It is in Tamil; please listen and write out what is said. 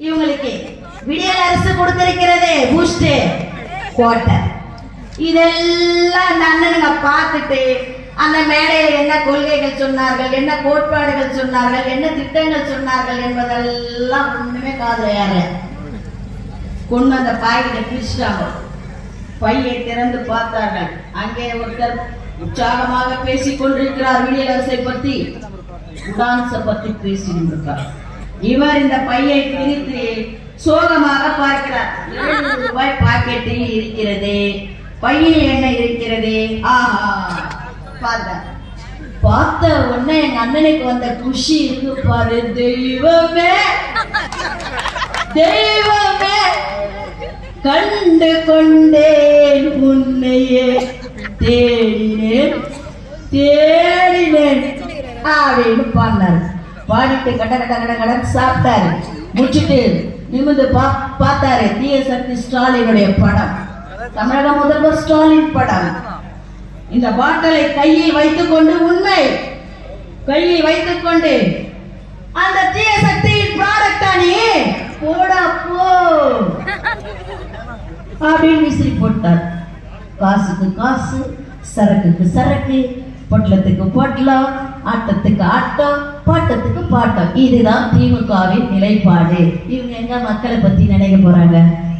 இவங்களுக்கு விடியல் அரசு கொடுத்திருக்கிறதே பூஸ்ட் குவார்டர். இதெல்லாம் அந்த அண்ணனுங்க பார்த்துட்டு அந்த மேடையில் என்ன கொள்கைகள் சொன்னார்கள், என்ன கோட்பாடுகள் சொன்னார்கள், என்ன திட்டங்கள் சொன்னார்கள் என்பதெல்லாம் ஒண்ணுமே காதுல ஏறல. கொண்டு அந்த பாய்கிட்ட பிரிச்சுட்டாங்க. பையை திறந்து பார்த்தார்கள். அங்கே ஒருத்தர் உற்சாகமாக பேசிக் கொண்டிருக்கிறார். விடியல் அரசை பத்தி டான்ஸை பத்தி பேசியிருக்கார். இவர் இந்த பையை பிரித்து சோகமாக பார்க்கிறார். 700 ரூபாய் பாக்கெட்டில் இருக்கிறது, பையில் என்ன இருக்கிறது? ஆஹா, பார்த்த உடனே எங்க அண்ணனுக்கு வந்த குஷி இருக்கு பாரு. தெய்வமே தெய்வமே கண்டு கொண்டேன், உன்னையே தேடினேன் தேடினேன் அப்படின்னு பாடினார். பாடிட்டு கட கட கட கடன் சாப்பிட்டாரு. முடிச்சுட்டு நிமிந்து பார்த்தாரு. தீயசக்தி ஸ்டாலினுடைய படம், தமிழக முதல்வர் ஸ்டாலின் படம். இந்த பாட்டலை கையில் வைத்துக் கொண்டு, உண்மை கையில் வைத்துக் கொண்டு, அந்த தீயசக்தியின் ப்ராடக்ட் நீ போடா போ அப்படின்னு விசிறி போட்டார். காசுக்கு காசு, சரக்குக்கு சரக்கு, பொட்டலத்துக்கு பொட்டலம், ஆட்டத்துக்கு ஆட்டம், பாட்டத்துக்கு பாட்டம். இதுதான் திமுகவின் நிலைப்பாடு. இவங்க எங்க மக்களை பத்தி நினைக்க போறாங்க?